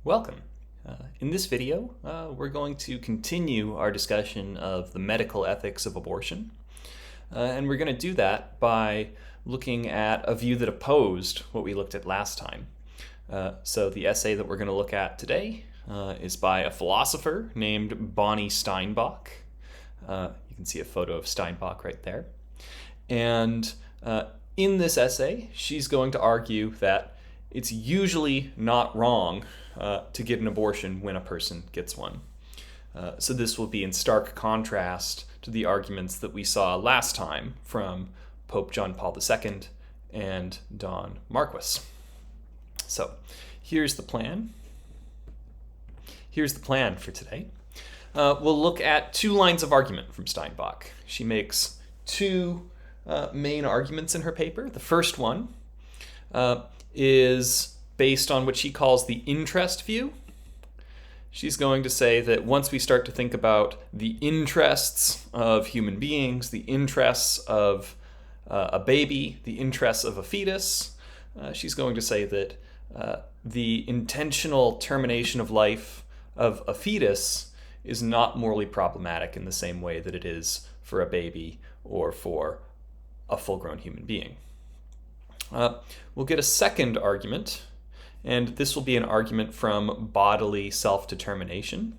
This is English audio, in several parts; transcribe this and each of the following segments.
Welcome. In this video, we're going to continue our discussion of the medical ethics of abortion. And we're going to do that by looking at a view that opposed what we looked at last time. So the essay that we're going to look at today is by a philosopher named Bonnie Steinbock. You can see a photo of Steinbock right there. And in this essay, she's going to argue that it's usually not wrong to get an abortion when a person gets one. So this will be in stark contrast to the arguments that we saw last time from Pope John Paul II and Don Marquis. So here's the plan. Here's the plan for today. We'll look at two lines of argument from Steinbock. She makes two main arguments in her paper. The first one is based on what she calls the interest view. She's going to say that once we start to think about the interests of human beings, the interests of a baby, the interests of a fetus, she's going to say that the intentional termination of life of a fetus is not morally problematic in the same way that it is for a baby or for a full-grown human being. We'll get a second argument, and this will be an argument from bodily self-determination.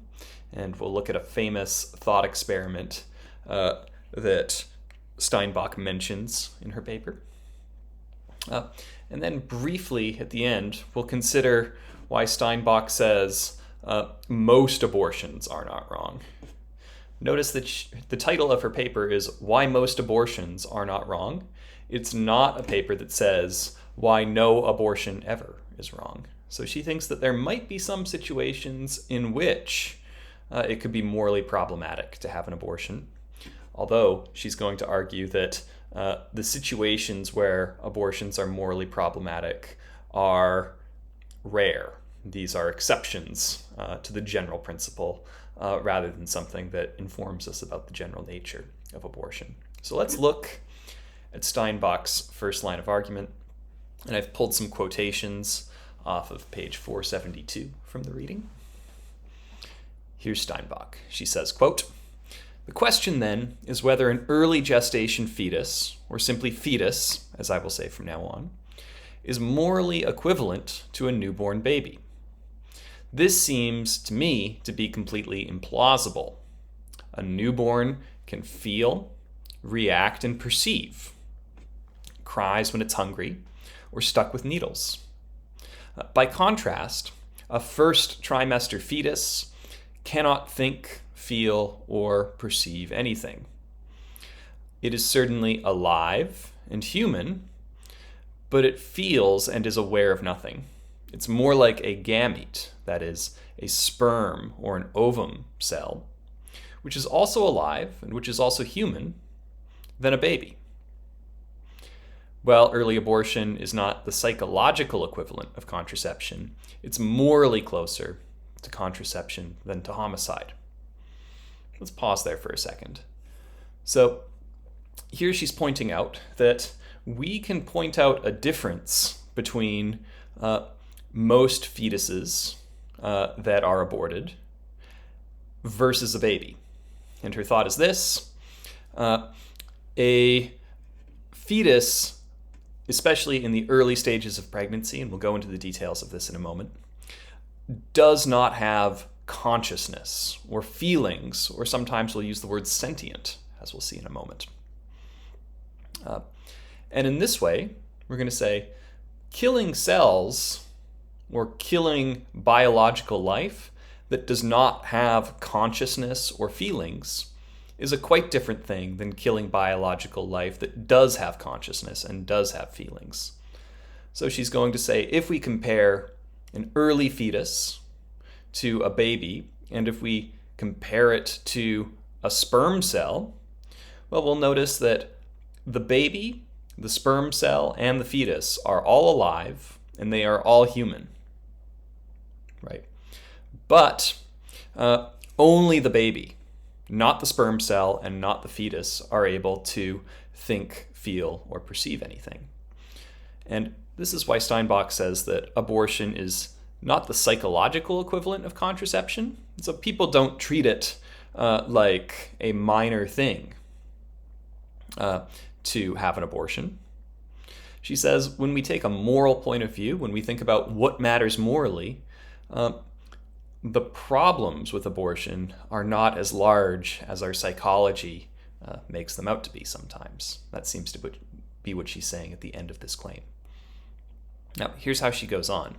And we'll look at a famous thought experiment that Steinbock mentions in her paper. And then briefly at the end, we'll consider why Steinbock says most abortions are not wrong. Notice that the title of her paper is Why Most Abortions Are Not Wrong. It's not a paper that says why no abortion ever is wrong. So she thinks that there might be some situations in which it could be morally problematic to have an abortion, although she's going to argue that the situations where abortions are morally problematic are rare. These are exceptions to the general principle rather than something that informs us about the general nature of abortion. So let's look at Steinbock's first line of argument. And I've pulled some quotations off of page 472 from the reading. Here's Steinbock. She says, quote, "The question then is whether an early gestation fetus, or simply fetus, as I will say from now on, is morally equivalent to a newborn baby. This seems to me to be completely implausible. A newborn can feel, react, and perceive. It cries when it's hungry, or stuck with needles. By contrast, a first trimester fetus cannot think, feel, or perceive anything. It is certainly alive and human, but it feels and is aware of nothing. It's more like a gamete, that is, a sperm or an ovum cell, which is also alive and which is also human, than a baby. Well, early abortion is not the psychological equivalent of contraception. It's morally closer to contraception than to homicide." Let's pause there for a second. So here she's pointing out that we can point out a difference between most fetuses that are aborted versus a baby. And her thought is this: a fetus, especially in the early stages of pregnancy, and we'll go into the details of this in a moment, does not have consciousness or feelings, or sometimes we'll use the word sentient, as we'll see in a moment. And in this way, we're going to say killing cells or killing biological life that does not have consciousness or feelings is a quite different thing than killing biological life that does have consciousness and does have feelings. So she's going to say if we compare an early fetus to a baby, and if we compare it to a sperm cell, well, we'll notice that the baby, the sperm cell, and the fetus are all alive, and they are all human, right? But only the baby, not the sperm cell and not the fetus, are able to think, feel, or perceive anything. And this is why Steinbock says that abortion is not the psychological equivalent of contraception. So people don't treat it like a minor thing to have an abortion. She says when we take a moral point of view, when we think about what matters morally, the problems with abortion are not as large as our psychology makes them out to be sometimes. That seems to be what she's saying at the end of this claim. Now, here's how she goes on.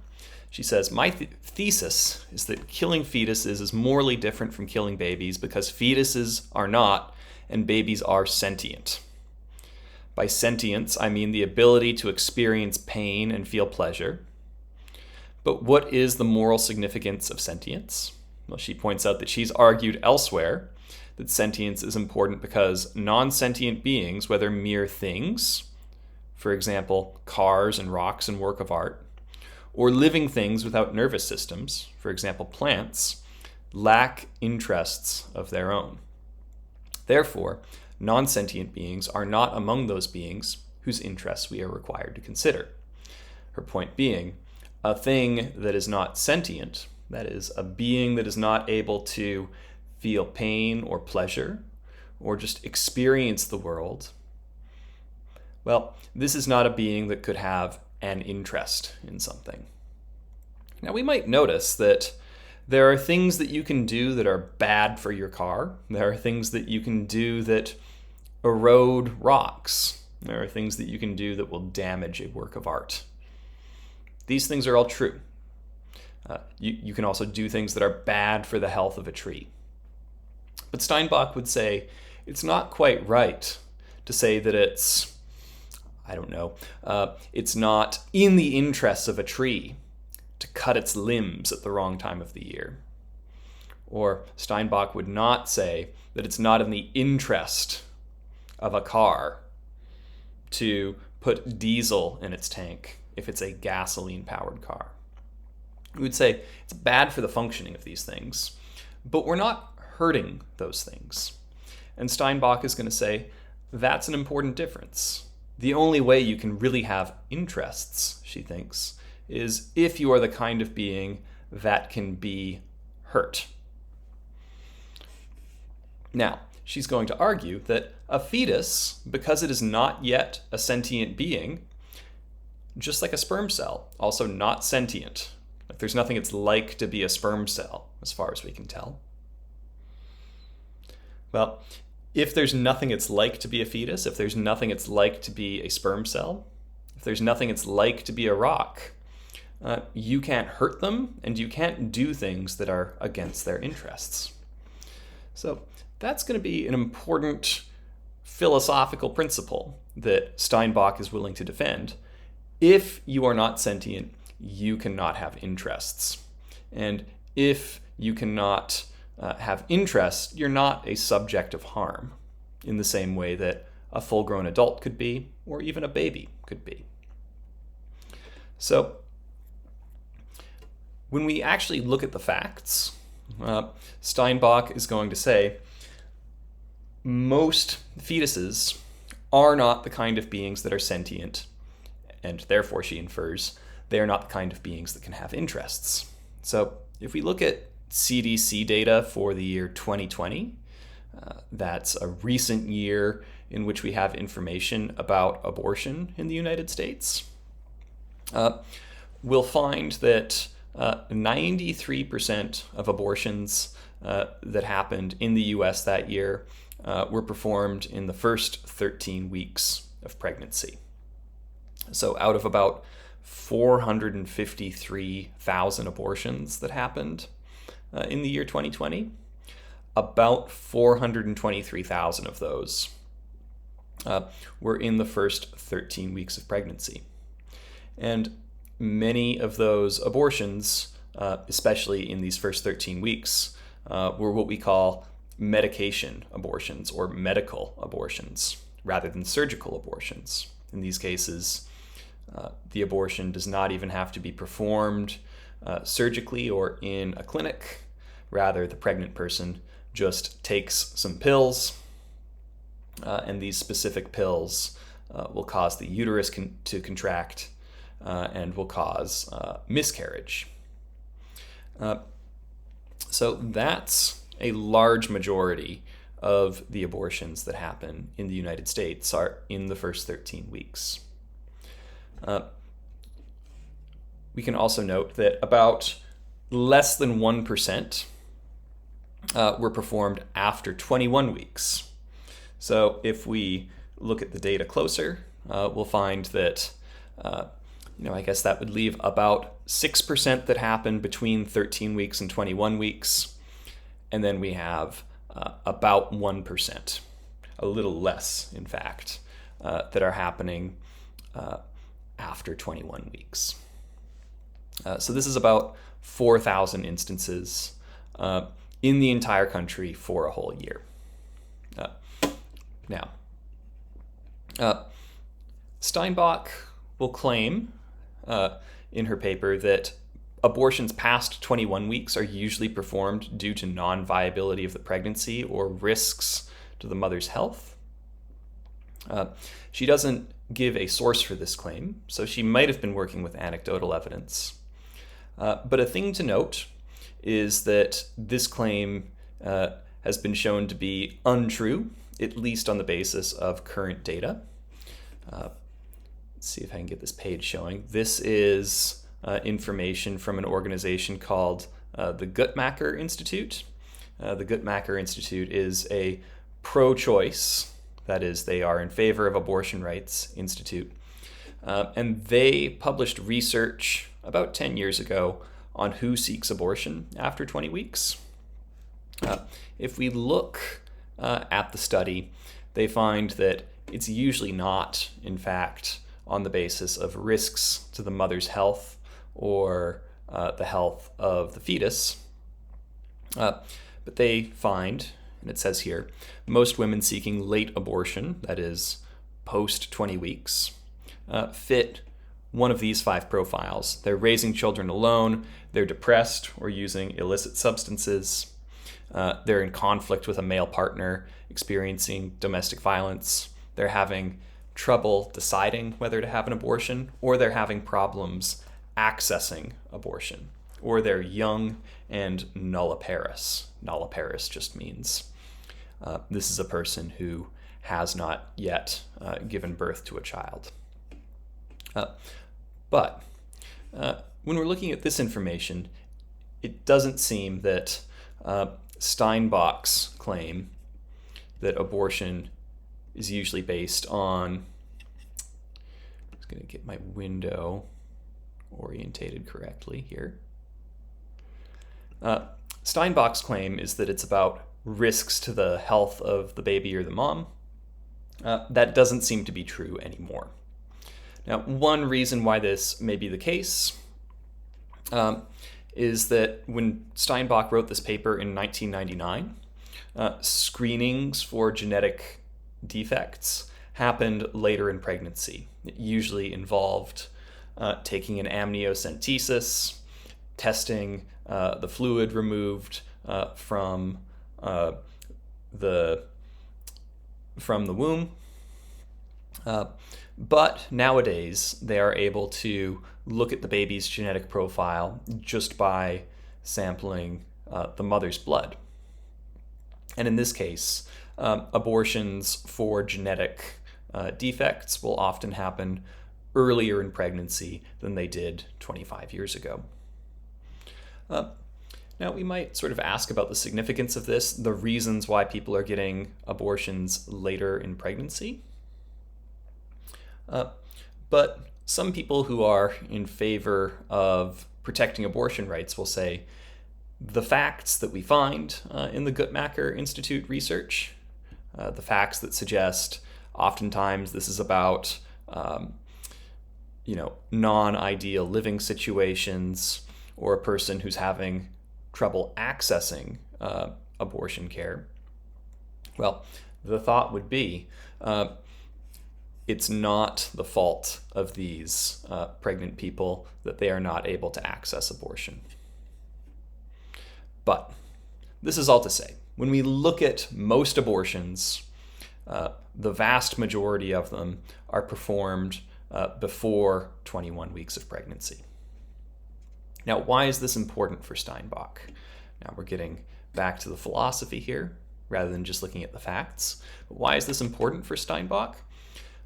She says, my thesis is that killing fetuses is morally different from killing babies because fetuses are not and babies are sentient. By sentience, I mean the ability to experience pain and feel pleasure. But what is the moral significance of sentience? Well, she points out that she's argued elsewhere that sentience is important because non-sentient beings, whether mere things, for example, cars and rocks and work of art, or living things without nervous systems, for example, plants, lack interests of their own. Therefore, non-sentient beings are not among those beings whose interests we are required to consider. Her point being, a thing that is not sentient, that is, a being that is not able to feel pain or pleasure, or just experience the world, well, this is not a being that could have an interest in something. Now, we might notice that there are things that you can do that are bad for your car. There are things that you can do that erode rocks. There are things that you can do that will damage a work of art. These things are all true. You can also do things that are bad for the health of a tree. But Steinbock would say it's not quite right to say that it's not in the interests of a tree to cut its limbs at the wrong time of the year. Or Steinbock would not say that it's not in the interest of a car to put diesel in its tank if it's a gasoline-powered car. We would say it's bad for the functioning of these things, but we're not hurting those things. And Steinbock is going to say that's an important difference. The only way you can really have interests, she thinks, is if you are the kind of being that can be hurt. Now, she's going to argue that a fetus, because it is not yet a sentient being, just like a sperm cell, also not sentient. Like there's nothing it's like to be a sperm cell, as far as we can tell. Well, if there's nothing it's like to be a fetus, if there's nothing it's like to be a sperm cell, if there's nothing it's like to be a rock, you can't hurt them and you can't do things that are against their interests. So that's going to be an important philosophical principle that Steinbock is willing to defend. If you are not sentient, you cannot have interests. And if you cannot have interests, you're not a subject of harm in the same way that a full-grown adult could be, or even a baby could be. So when we actually look at the facts, Steinbock is going to say most fetuses are not the kind of beings that are sentient, and therefore, she infers, they are not the kind of beings that can have interests. So if we look at CDC data for the year 2020, that's a recent year in which we have information about abortion in the United States, we'll find that 93% of abortions that happened in the US that year were performed in the first 13 weeks of pregnancy. So out of about 453,000 abortions that happened in the year 2020, about 423,000 of those were in the first 13 weeks of pregnancy. And many of those abortions, especially in these first 13 weeks, were what we call medication abortions or medical abortions rather than surgical abortions. In these cases, the abortion does not even have to be performed surgically or in a clinic. Rather, the pregnant person just takes some pills, and these specific pills will cause the uterus to contract and will cause miscarriage. So that's a large majority of the abortions that happen in the United States are in the first 13 weeks. We can also note that about less than 1% were performed after 21 weeks. So if we look at the data closer, we'll find that I guess that would leave about 6% that happen between 13 weeks and 21 weeks. And then we have about 1%, a little less, in fact, that are happening after 21 weeks. So this is about 4,000 instances in the entire country for a whole year. Now, Steinbock will claim in her paper that abortions past 21 weeks are usually performed due to non-viability of the pregnancy or risks to the mother's health. She doesn't give a source for this claim, so she might have been working with anecdotal evidence. But a thing to note is that this claim has been shown to be untrue, at least on the basis of current data. Let's see if I can get this page showing. This is information from an organization called the Guttmacher Institute. The Guttmacher Institute is a pro-choice, that is, they are in favor of abortion rights institute. And they published research about 10 years ago on who seeks abortion after 20 weeks. If we look at the study, they find that it's usually not, in fact, on the basis of risks to the mother's health or the health of the fetus. But they find, and it says here, most women seeking late abortion, that is, post 20 weeks, fit one of these 5 profiles. They're raising children alone, they're depressed or using illicit substances, they're in conflict with a male partner, experiencing domestic violence, they're having trouble deciding whether to have an abortion, or they're having problems accessing abortion, or they're young and nulliparous. Nulliparous just means this is a person who has not yet given birth to a child. But when we're looking at this information, it doesn't seem that Steinbock's claim that abortion is usually based on, I'm just going to get my window orientated correctly here. Steinbock's claim is that it's about risks to the health of the baby or the mom. That doesn't seem to be true anymore. Now, one reason why this may be the case is that when Steinbock wrote this paper in 1999, screenings for genetic defects happened later in pregnancy. It usually involved taking an amniocentesis, testing the fluid removed from the womb. But nowadays, they are able to look at the baby's genetic profile just by sampling the mother's blood. And in this case, abortions for genetic defects will often happen earlier in pregnancy than they did 25 years ago. Now, we might sort of ask about the significance of this, the reasons why people are getting abortions later in pregnancy. But some people who are in favor of protecting abortion rights will say the facts that we find in the Guttmacher Institute research, the facts that suggest oftentimes this is about non-ideal living situations or a person who's having trouble accessing abortion care. Well, the thought would be it's not the fault of these pregnant people that they are not able to access abortion. But this is all to say, when we look at most abortions, the vast majority of them are performed before 21 weeks of pregnancy. Now, why is this important for Steinbock? Now, we're getting back to the philosophy here, rather than just looking at the facts. But why is this important for Steinbock?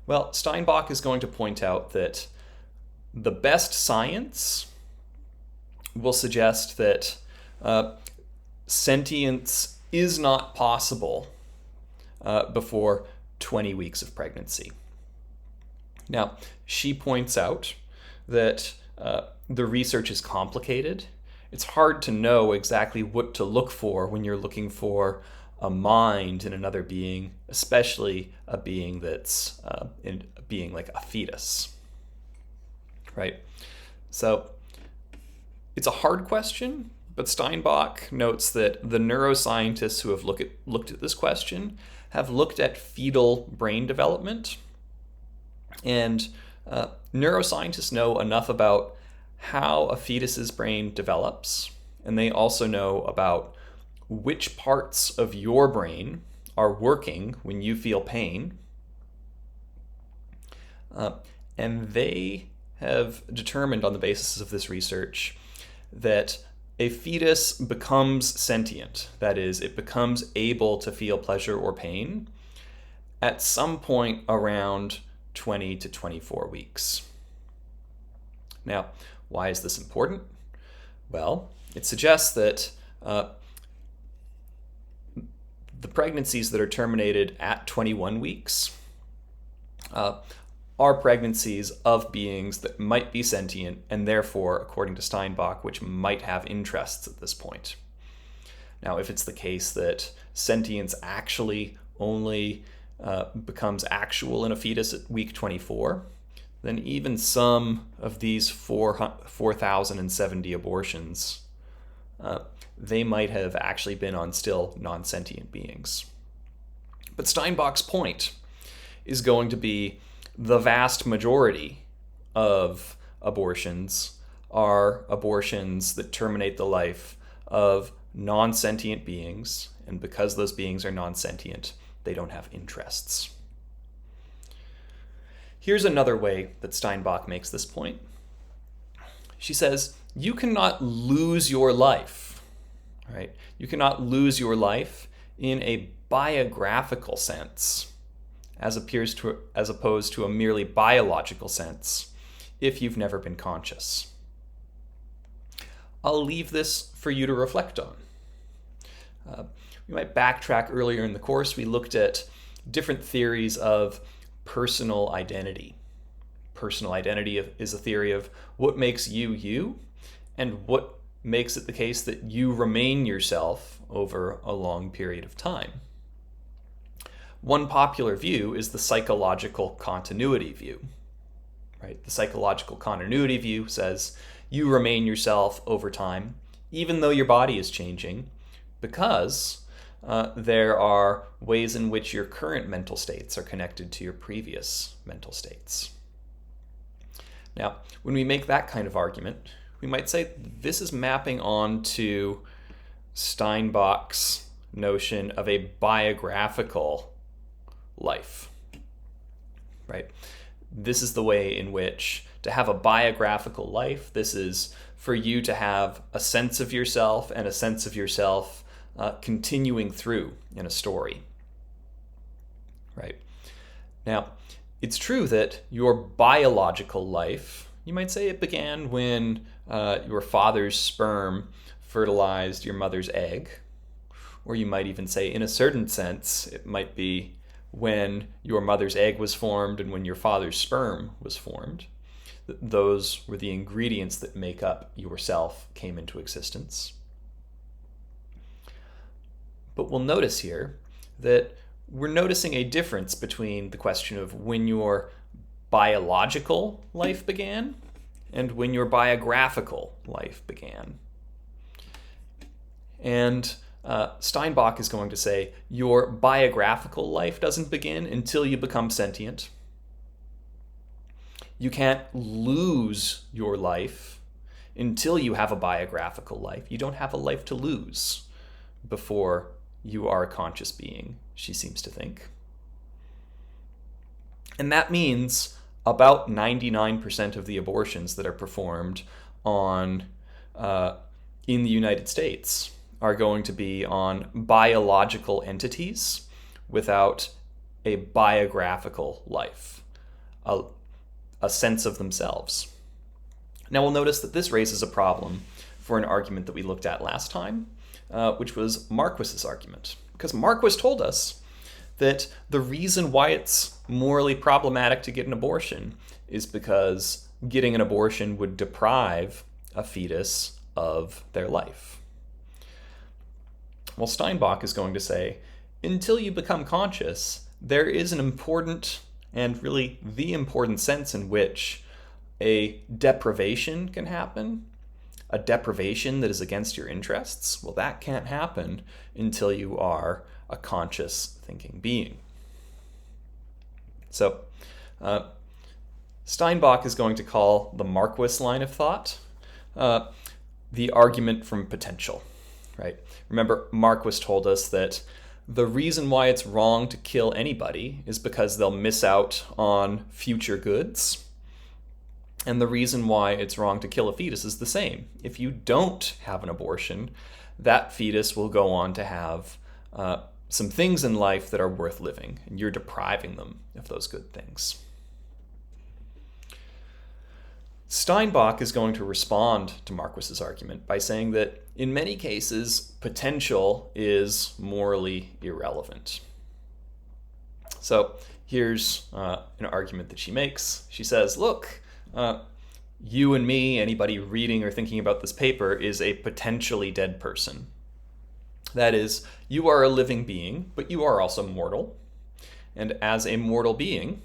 Well, Steinbock is going to point out that the best science will suggest that sentience is not possible before 20 weeks of pregnancy. Now, she points out that the research is complicated. It's hard to know exactly what to look for when you're looking for a mind in another being, especially a being that's being like a fetus, right? So it's a hard question, but Steinbock notes that the neuroscientists who have looked at this question have looked at fetal brain development, and neuroscientists know enough about how a fetus's brain develops, and they also know about which parts of your brain are working when you feel pain. And they have determined on the basis of this research that a fetus becomes sentient, that is, it becomes able to feel pleasure or pain at some point around 20 to 24 weeks. Now, why is this important? Well, it suggests that the pregnancies that are terminated at 21 weeks are pregnancies of beings that might be sentient and therefore, according to Steinbock, which might have interests at this point. Now, if it's the case that sentience actually only becomes actual in a fetus at week 24, then even some of these 4,070 abortions, they might have actually been on still non-sentient beings. But Steinbock's point is going to be the vast majority of abortions are abortions that terminate the life of non-sentient beings, and because those beings are non-sentient, they don't have interests. Here's another way that Steinbock makes this point. She says, you cannot lose your life, right? You cannot lose your life in a biographical sense, as opposed to a merely biological sense, if you've never been conscious. I'll leave this for you to reflect on. We might backtrack earlier in the course. We looked at different theories of personal identity. Personal identity is a theory of what makes you you, and what makes it the case that you remain yourself over a long period of time. One popular view is the psychological continuity view, right? The psychological continuity view says you remain yourself over time, even though your body is changing, because there are ways in which your current mental states are connected to your previous mental states. Now, when we make that kind of argument, we might say this is mapping onto Steinbock's notion of a biographical life, right? This is the way in which to have a biographical life, this is for you to have a sense of yourself and a sense of yourself continuing through in a story, right? Now, it's true that your biological life, you might say it began when your father's sperm fertilized your mother's egg, or you might even say, in a certain sense, it might be when your mother's egg was formed and when your father's sperm was formed. Those were the ingredients that make up yourself came into existence. But we'll notice here that we're noticing a difference between the question of when your biological life began and when your biographical life began. And Steinbock is going to say your biographical life doesn't begin until you become sentient. You can't lose your life until you have a biographical life. You don't have a life to lose before you are a conscious being, she seems to think. And that means about 99% of the abortions that are performed on in the United States are going to be on biological entities without a biographical life, a sense of themselves. Now we'll notice that this raises a problem for an argument that we looked at last time, which was Marquis's argument. Because Marquis told us that the reason why it's morally problematic to get an abortion is because getting an abortion would deprive a fetus of their life. Well, Steinbock is going to say, until you become conscious, there is an important, and really the important sense in which a deprivation can happen, a deprivation that is against your interests. Well, that can't happen until you are a conscious thinking being. So, Steinbock is going to call the Marquis line of thought the argument from potential, right? Remember, Marquis told us that the reason why it's wrong to kill anybody is because they'll miss out on future goods. And the reason why it's wrong to kill a fetus is the same. If you don't have an abortion, that fetus will go on to have some things in life that are worth living, and you're depriving them of those good things. Steinbock is going to respond to Marquis's argument by saying that in many cases, potential is morally irrelevant. So here's an argument that she makes. She says, look, you and me, anybody reading or thinking about this paper, is a potentially dead person. That is, you are a living being, but you are also mortal. And as a mortal being,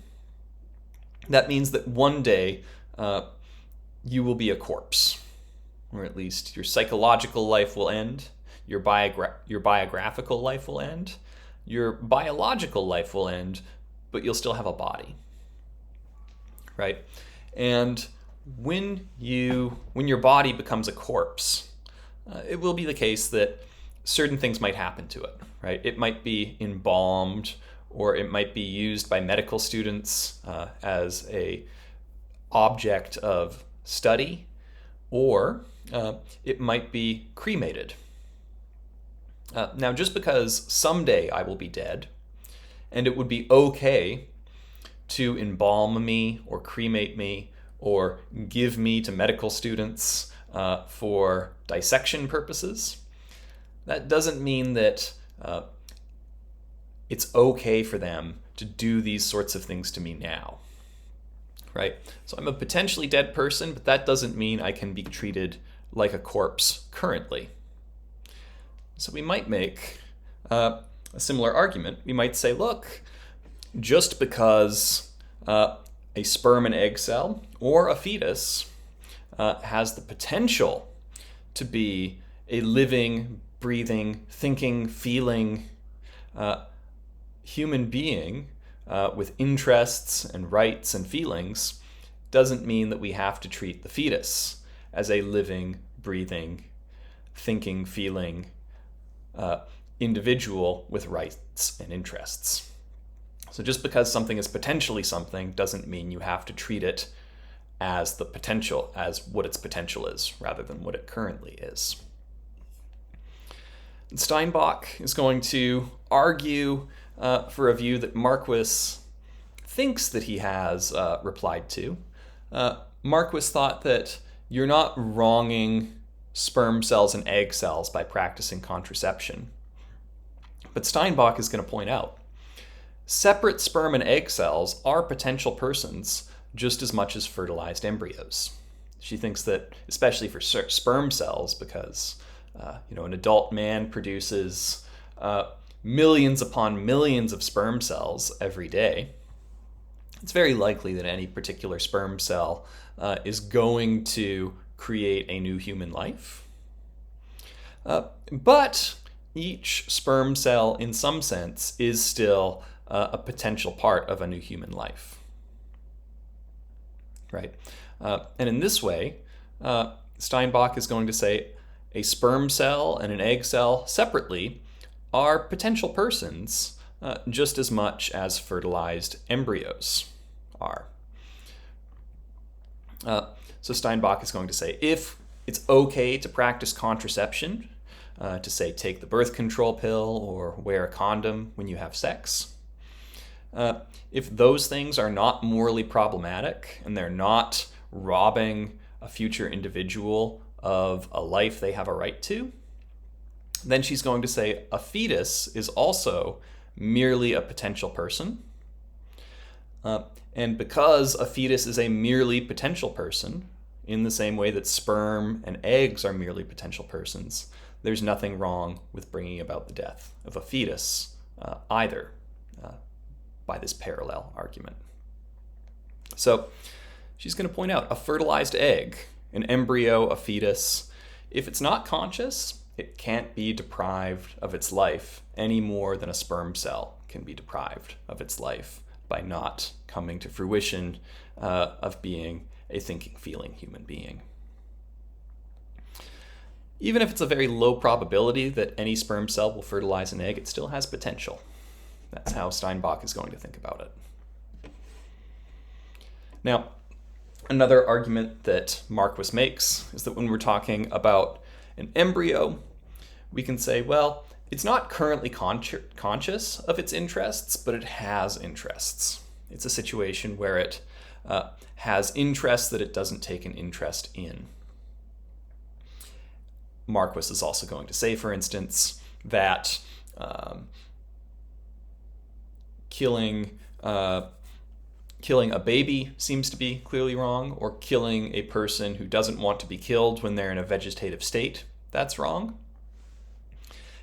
that means that one day you will be a corpse, or at least your psychological life will end, your biographical life will end, your biological life will end, but you'll still have a body, right? And when your body becomes a corpse, it will be the case that certain things might happen to it, right? It might be embalmed, or it might be used by medical students as a object of study, or it might be cremated. Now, just because someday I will be dead, and it would be okay to embalm me or cremate me or give me to medical students for dissection purposes, that doesn't mean that it's okay for them to do these sorts of things to me now, right? So I'm a potentially dead person, but that doesn't mean I can be treated like a corpse currently. So we might make a similar argument. We might say, look, just because a sperm and egg cell or a fetus has the potential to be a living, breathing, thinking, feeling human being with interests and rights and feelings, doesn't mean that we have to treat the fetus as a living, breathing, thinking, feeling individual with rights and interests. So just because something is potentially something doesn't mean you have to treat it as the potential, as what its potential is, rather than what it currently is. And Steinbock is going to argue for a view that Marquis thinks that he has replied to. Marquis thought that you're not wronging sperm cells and egg cells by practicing contraception. But Steinbock is going to point out, separate sperm and egg cells are potential persons just as much as fertilized embryos. She thinks that, especially for sperm cells, because an adult man produces millions upon millions of sperm cells every day, it's very likely that any particular sperm cell is going to create a new human life. But each sperm cell, in some sense, is still a potential part of a new human life. Right? And in this way, Steinbock is going to say a sperm cell and an egg cell separately are potential persons just as much as fertilized embryos are. So Steinbock is going to say, if it's okay to practice contraception, to say take the birth control pill or wear a condom when you have sex. If those things are not morally problematic and they're not robbing a future individual of a life they have a right to, then she's going to say a fetus is also merely a potential person. And because a fetus is a merely potential person, in the same way that sperm and eggs are merely potential persons, there's nothing wrong with bringing about the death of a fetus either, by this parallel argument. So she's going to point out a fertilized egg, an embryo, a fetus, if it's not conscious, it can't be deprived of its life any more than a sperm cell can be deprived of its life by not coming to fruition of being a thinking, feeling human being. Even if it's a very low probability that any sperm cell will fertilize an egg, it still has potential. That's how Steinbock is going to think about it. Now, another argument that Marquis makes is that when we're talking about an embryo, we can say, well, it's not currently conscious of its interests, but it has interests. It's a situation where it has interests that it doesn't take an interest in. Marquis is also going to say, for instance, that killing a baby seems to be clearly wrong, or killing a person who doesn't want to be killed when they're in a vegetative state, that's wrong.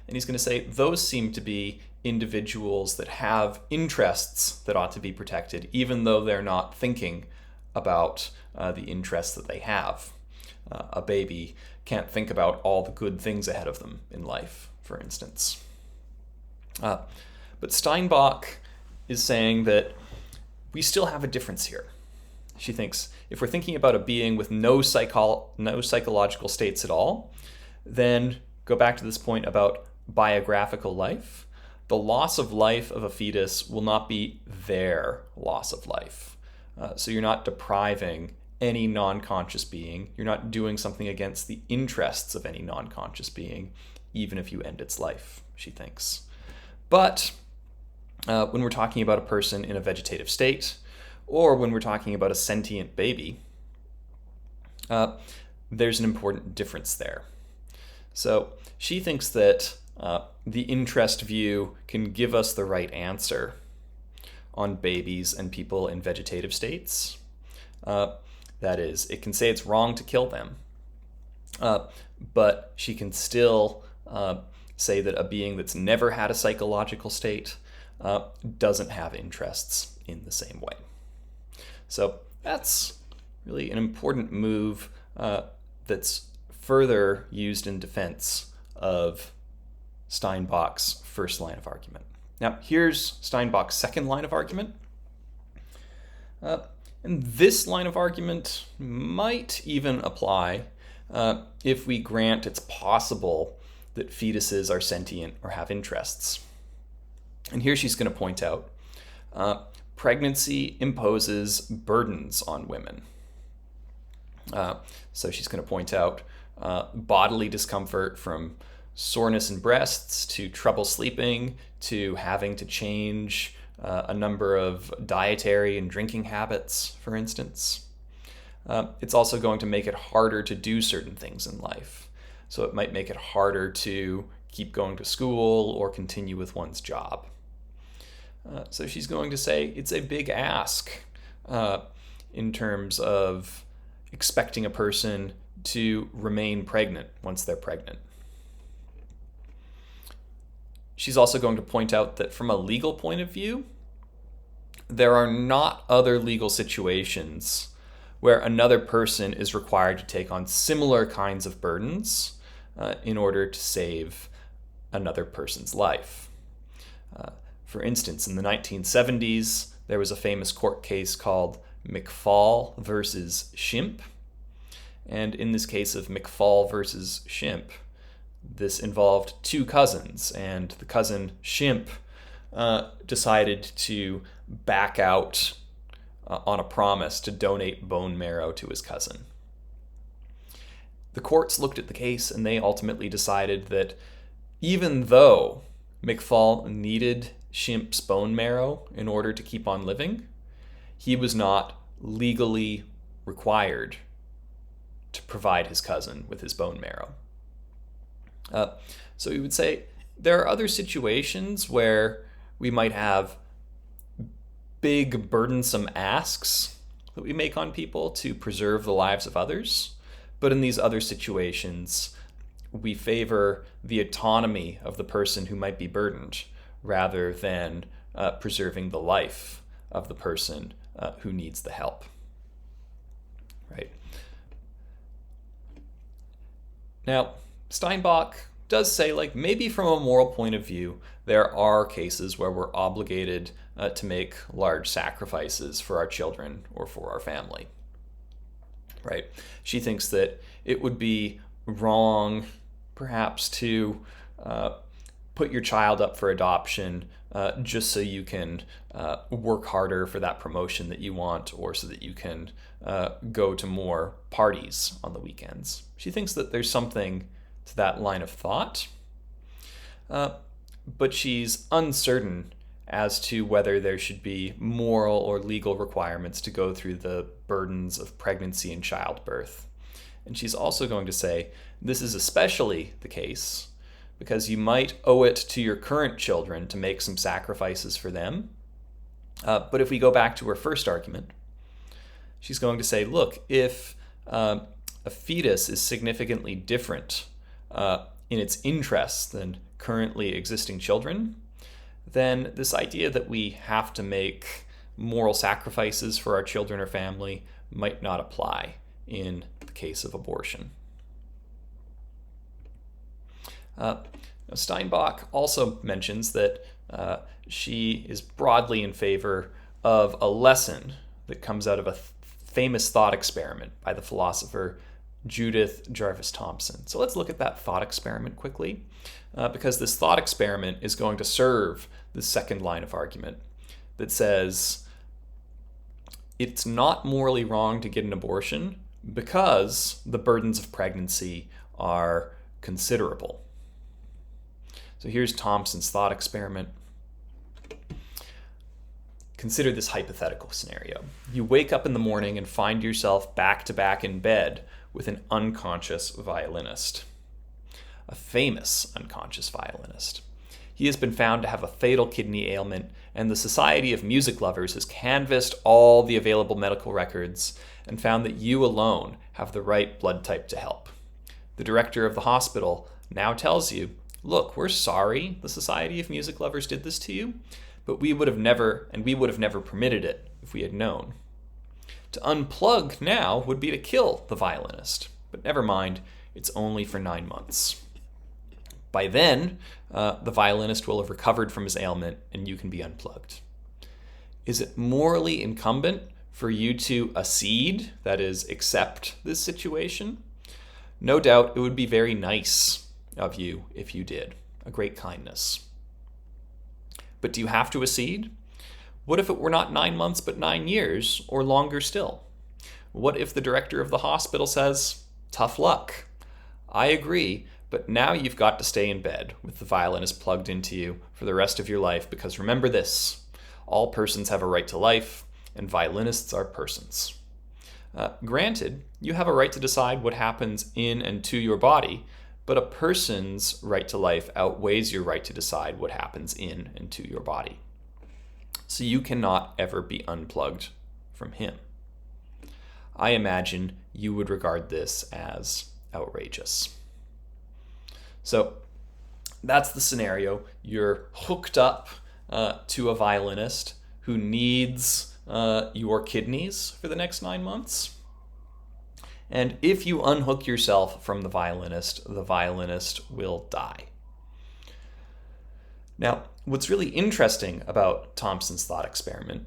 And he's going to say those seem to be individuals that have interests that ought to be protected, even though they're not thinking about the interests that they have. A baby can't think about all the good things ahead of them in life, for instance. But Steinbock is saying that we still have a difference here. She thinks if we're thinking about a being with no psychological states at all, then go back to this point about biographical life. The loss of life of a fetus will not be their loss of life. So you're not depriving any non-conscious being. You're not doing something against the interests of any non-conscious being, even if you end its life, she thinks. But when we're talking about a person in a vegetative state, or when we're talking about a sentient baby, there's an important difference there. So she thinks that the interest view can give us the right answer on babies and people in vegetative states. That is, it can say it's wrong to kill them, but she can still say that a being that's never had a psychological state doesn't have interests in the same way. So that's really an important move that's further used in defense of Steinbock's first line of argument. Now, here's Steinbock's second line of argument. And this line of argument might even apply if we grant it's possible that fetuses are sentient or have interests. And here she's going to point out pregnancy imposes burdens on women. So she's going to point out bodily discomfort from soreness in breasts to trouble sleeping to having to change a number of dietary and drinking habits, for instance. It's also going to make it harder to do certain things in life. So it might make it harder to keep going to school or continue with one's job. So she's going to say it's a big ask in terms of expecting a person to remain pregnant once they're pregnant. She's also going to point out that from a legal point of view, there are not other legal situations where another person is required to take on similar kinds of burdens in order to save another person's life. For instance, in the 1970s, there was a famous court case called McFall versus Shimp. And in this case of McFall versus Shimp, this involved two cousins, and the cousin Shimp decided to back out on a promise to donate bone marrow to his cousin. The courts looked at the case and they ultimately decided that even though McFall needed Shimp's bone marrow in order to keep on living, he was not legally required to provide his cousin with his bone marrow. So we would say there are other situations where we might have big, burdensome asks that we make on people to preserve the lives of others. But in these other situations, we favor the autonomy of the person who might be burdened rather than preserving the life of the person who needs the help. Right? Now, Steinbock does say, like, maybe from a moral point of view, there are cases where we're obligated to make large sacrifices for our children or for our family. Right? She thinks that it would be wrong, perhaps, to put your child up for adoption just so you can work harder for that promotion that you want, or so that you can go to more parties on the weekends. She thinks that there's something to that line of thought, but she's uncertain as to whether there should be moral or legal requirements to go through the burdens of pregnancy and childbirth. And she's also going to say this is especially the case because you might owe it to your current children to make some sacrifices for them. But if we go back to her first argument, she's going to say, look, if a fetus is significantly different in its interests than currently existing children, then this idea that we have to make moral sacrifices for our children or family might not apply in the case of abortion. Steinbock also mentions that she is broadly in favor of a lesson that comes out of a famous thought experiment by the philosopher Judith Jarvis Thomson. So let's look at that thought experiment quickly, because this thought experiment is going to serve the second line of argument that says it's not morally wrong to get an abortion because the burdens of pregnancy are considerable. So here's Thomson's thought experiment. Consider this hypothetical scenario. You wake up in the morning and find yourself back to back in bed with an unconscious violinist, a famous unconscious violinist. He has been found to have a fatal kidney ailment, and the Society of Music Lovers has canvassed all the available medical records and found that you alone have the right blood type to help. The director of the hospital now tells you, look, we're sorry the Society of Music Lovers did this to you, but we would have never permitted it if we had known. To unplug now would be to kill the violinist, but never mind, it's only for 9 months. By then, the violinist will have recovered from his ailment and you can be unplugged. Is it morally incumbent for you to accede, that is, accept this situation? No doubt it would be very nice of you if you did, a great kindness. But do you have to accede? What if it were not 9 months but 9 years, or longer still? What if the director of the hospital says, tough luck, I agree, but now you've got to stay in bed with the violinist plugged into you for the rest of your life, because remember this, all persons have a right to life, and violinists are persons. Granted, you have a right to decide what happens in and to your body, but a person's right to life outweighs your right to decide what happens in and to your body. So you cannot ever be unplugged from him. I imagine you would regard this as outrageous. So that's the scenario. You're hooked up to a violinist who needs your kidneys for the next 9 months. And if you unhook yourself from the violinist will die. Now, what's really interesting about Thomson's thought experiment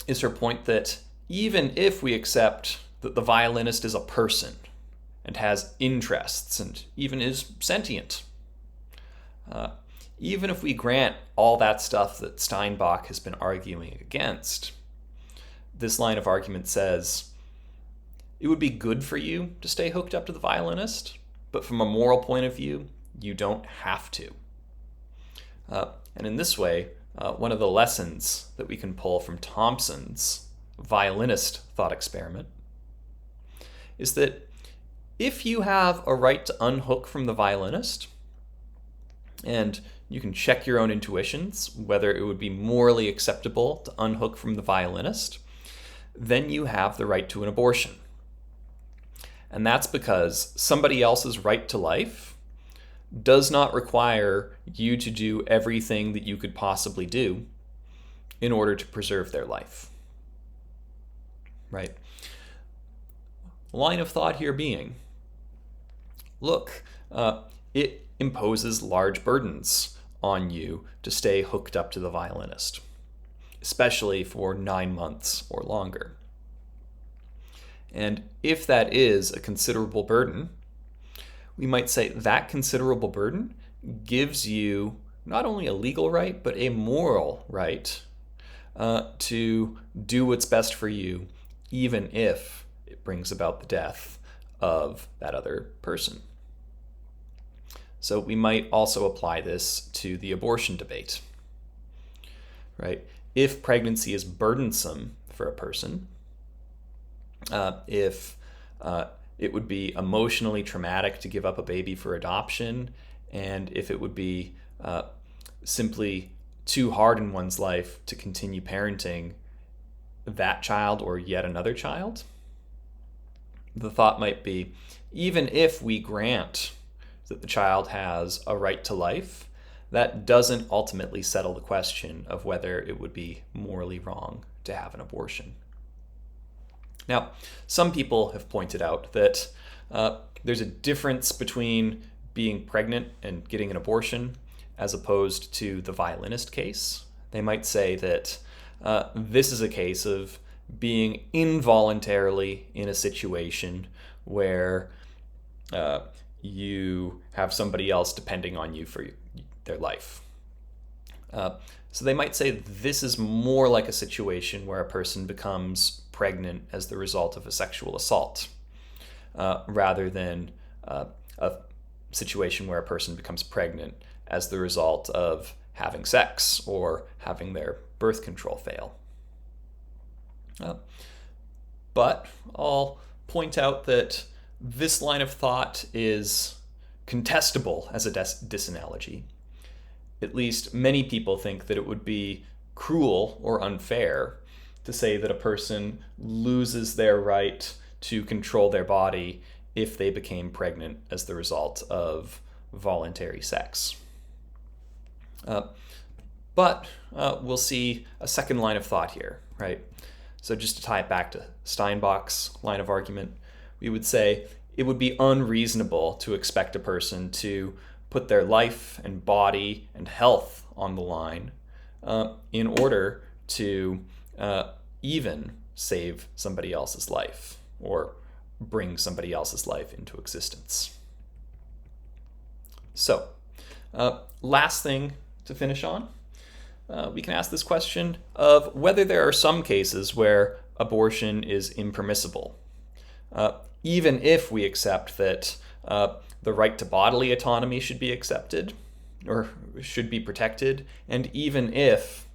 is her point that even if we accept that the violinist is a person and has interests and even is sentient, even if we grant all that stuff that Steinbock has been arguing against, this line of argument says it would be good for you to stay hooked up to the violinist, but from a moral point of view, you don't have to. And in this way, one of the lessons that we can pull from Thompson's violinist thought experiment is that if you have a right to unhook from the violinist, and you can check your own intuitions whether it would be morally acceptable to unhook from the violinist, then you have the right to an abortion. And that's because somebody else's right to life does not require you to do everything that you could possibly do in order to preserve their life. Right? Line of thought here being, look, it imposes large burdens on you to stay hooked up to the violinist, especially for 9 months or longer. And if that is a considerable burden, we might say that considerable burden gives you not only a legal right, but a moral right to do what's best for you, even if it brings about the death of that other person. So we might also apply this to the abortion debate, right? If pregnancy is burdensome for a person, if it would be emotionally traumatic to give up a baby for adoption, and if it would be simply too hard in one's life to continue parenting that child or yet another child, the thought might be, even if we grant that the child has a right to life, that doesn't ultimately settle the question of whether it would be morally wrong to have an abortion. Now, some people have pointed out that there's a difference between being pregnant and getting an abortion as opposed to the violinist case. They might say that this is a case of being involuntarily in a situation where you have somebody else depending on you for their life. So they might say this is more like a situation where a person becomes pregnant as the result of a sexual assault, rather than a situation where a person becomes pregnant as the result of having sex or having their birth control fail. But I'll point out that this line of thought is contestable as a disanalogy. At least many people think that it would be cruel or unfair to say that a person loses their right to control their body if they became pregnant as the result of voluntary sex. But we'll see a second line of thought here, right? So just to tie it back to Steinbock's line of argument, we would say it would be unreasonable to expect a person to put their life and body and health on the line in order to even save somebody else's life or bring somebody else's life into existence. So, last thing to finish on, we can ask this question of whether there are some cases where abortion is impermissible, even if we accept that the right to bodily autonomy should be accepted or should be protected, and even if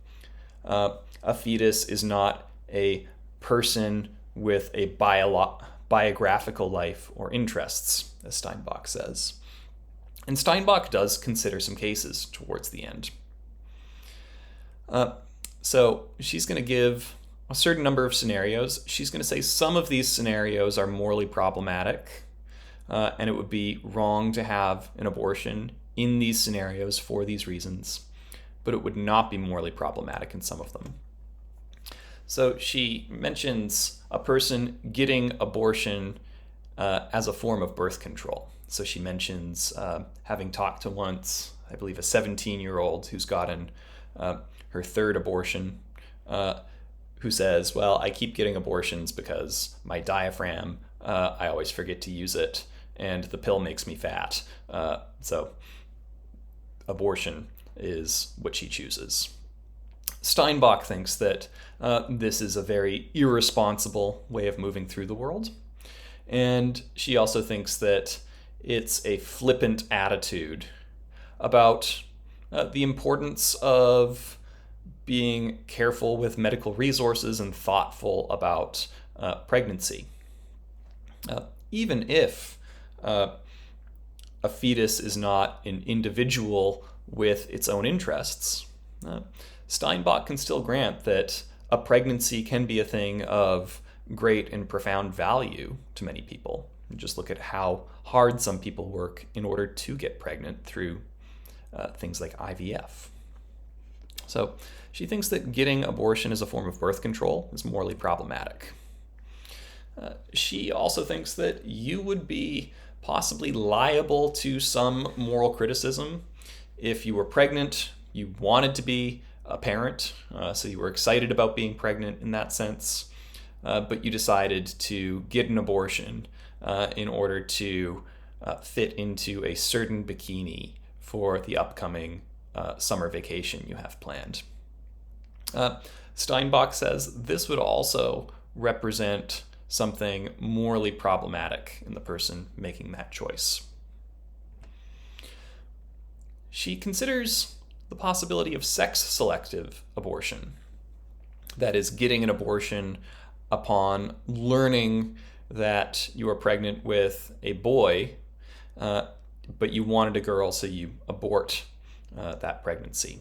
a fetus is not a person with a biographical life or interests, as Steinbock says. And Steinbock does consider some cases towards the end. So she's going to give a certain number of scenarios. She's going to say some of these scenarios are morally problematic, and it would be wrong to have an abortion in these scenarios for these reasons, but it would not be morally problematic in some of them. So she mentions a person getting abortion as a form of birth control. So she mentions having talked to once, I believe, a 17-year-old who's gotten her third abortion, who says, well, I keep getting abortions because my diaphragm, I always forget to use it, and the pill makes me fat. So abortion is what she chooses. Steinbock thinks that this is a very irresponsible way of moving through the world, And she also thinks that it's a flippant attitude about the importance of being careful with medical resources and thoughtful about pregnancy. Even if a fetus is not an individual with its own interests, Steinbock can still grant that a pregnancy can be a thing of great and profound value to many people. Just look at how hard some people work in order to get pregnant through things like IVF. So she thinks that getting abortion as a form of birth control is morally problematic. She also thinks that you would be possibly liable to some moral criticism if you were pregnant, you wanted to be a parent, so you were excited about being pregnant in that sense, but you decided to get an abortion in order to fit into a certain bikini for the upcoming summer vacation you have planned. Steinbock says this would also represent something morally problematic in the person making that choice. She considers the possibility of sex-selective abortion. That is, getting an abortion upon learning that you are pregnant with a boy, but you wanted a girl, so you abort that pregnancy.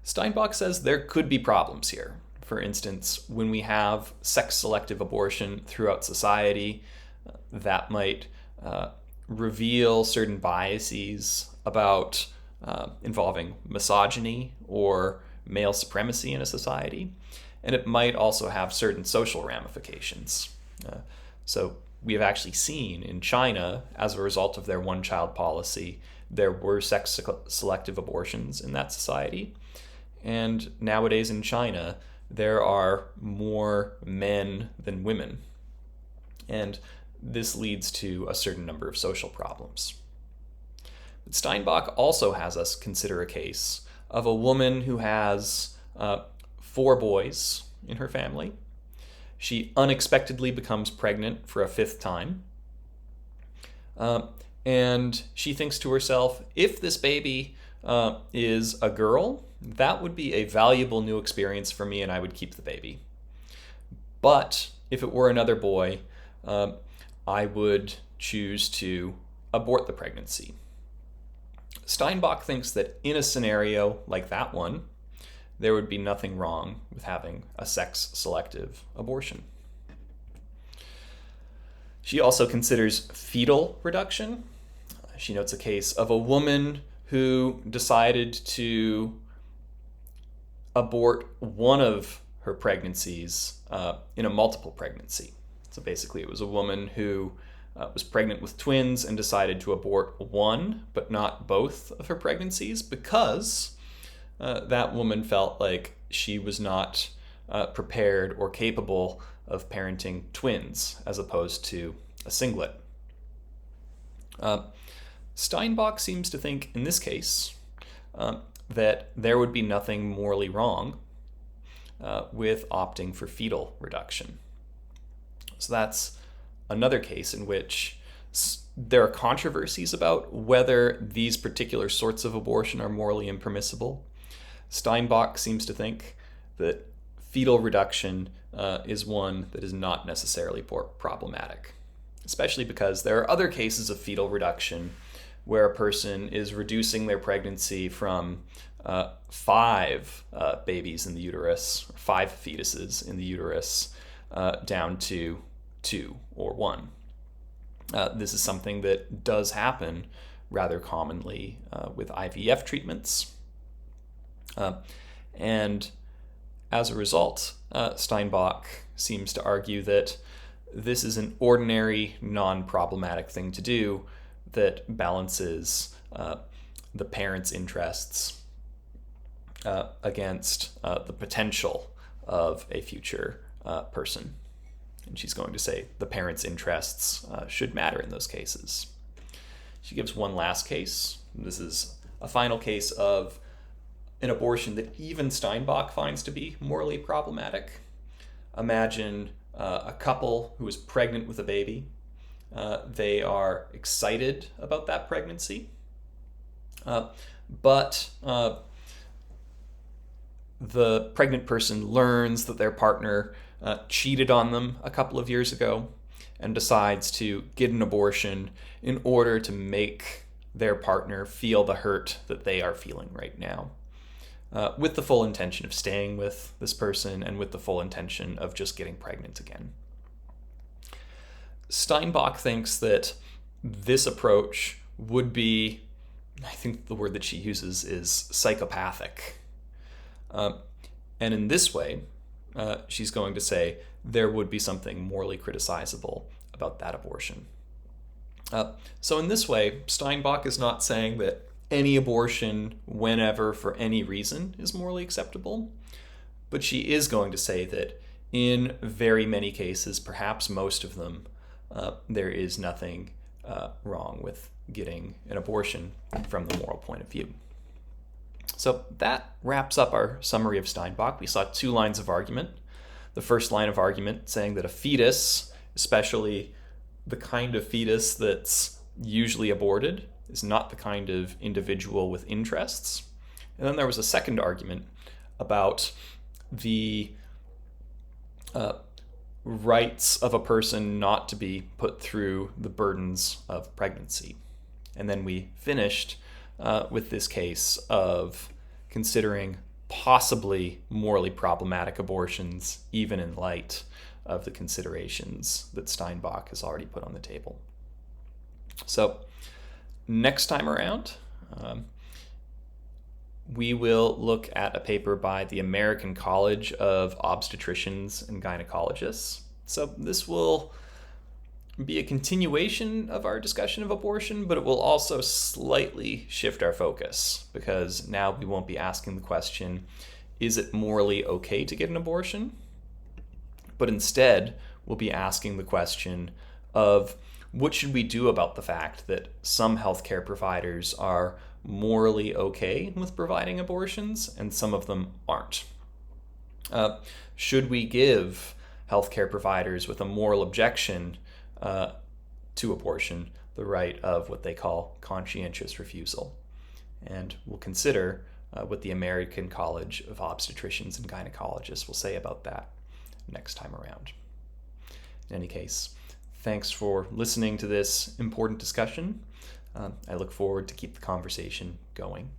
Steinbock says there could be problems here. For instance, when we have sex-selective abortion throughout society, that might reveal certain biases about involving misogyny or male supremacy in a society, and it might also have certain social ramifications. So we have actually seen in China, as a result of their one-child policy, there were sex-selective abortions in that society, and nowadays in China, there are more men than women. And this leads to a certain number of social problems. But Steinbock also has us consider a case of a woman who has 4 boys in her family. She unexpectedly becomes pregnant for a 5th time. And she thinks to herself, if this baby is a girl, that would be a valuable new experience for me and I would keep the baby. But if it were another boy, I would choose to abort the pregnancy. Steinbock thinks that in a scenario like that one, there would be nothing wrong with having a sex-selective abortion. She also considers fetal reduction. She notes a case of a woman who decided to abort one of her pregnancies in a multiple pregnancy. So basically it was a woman who was pregnant with twins and decided to abort one but not both of her pregnancies because that woman felt like she was not prepared or capable of parenting twins as opposed to a singlet. Steinbock seems to think in this case that there would be nothing morally wrong with opting for fetal reduction. So that's another case in which there are controversies about whether these particular sorts of abortion are morally impermissible. Steinbock seems to think that fetal reduction is one that is not necessarily problematic, especially because there are other cases of fetal reduction where a person is reducing their pregnancy from 5 babies in the uterus, 5 fetuses in the uterus, down to 2 or 1. This is something that does happen rather commonly with IVF treatments. And as a result, Steinbock seems to argue that this is an ordinary, non-problematic thing to do that balances the parents' interests against the potential of a future person. And she's going to say the parents' interests should matter in those cases. She gives one last case. This is a final case of an abortion that even Steinbock finds to be morally problematic. Imagine a couple who is pregnant with a baby. They are excited about that pregnancy, but the pregnant person learns that their partner cheated on them a couple of years ago and decides to get an abortion in order to make their partner feel the hurt that they are feeling right now, with the full intention of staying with this person and with the full intention of just getting pregnant again. Steinbock thinks that this approach would be, I think the word that she uses is psychopathic. And in this way, she's going to say there would be something morally criticizable about that abortion. So in this way, Steinbock is not saying that any abortion, whenever, for any reason, is morally acceptable, but she is going to say that in very many cases, perhaps most of them, there is nothing wrong with getting an abortion from the moral point of view. So that wraps up our summary of Steinbock. We saw 2 lines of argument. The first line of argument saying that a fetus, especially the kind of fetus that's usually aborted, is not the kind of individual with interests. And then there was a second argument about the rights of a person not to be put through the burdens of pregnancy. And then we finished with this case of considering possibly morally problematic abortions, even in light of the considerations that Steinbock has already put on the table. So next time around, we will look at a paper by the American College of Obstetricians and Gynecologists. So this will be a continuation of our discussion of abortion, but it will also slightly shift our focus, because now we won't be asking the question, is it morally okay to get an abortion? But instead, we'll be asking the question of what should we do about the fact that some healthcare providers are morally okay with providing abortions and some of them aren't? Should we give healthcare providers with a moral objection to abortion the right of what they call conscientious refusal? And we'll consider what the American College of Obstetricians and Gynecologists will say about that next time around. In any case, thanks for listening to this important discussion. I look forward to keep the conversation going.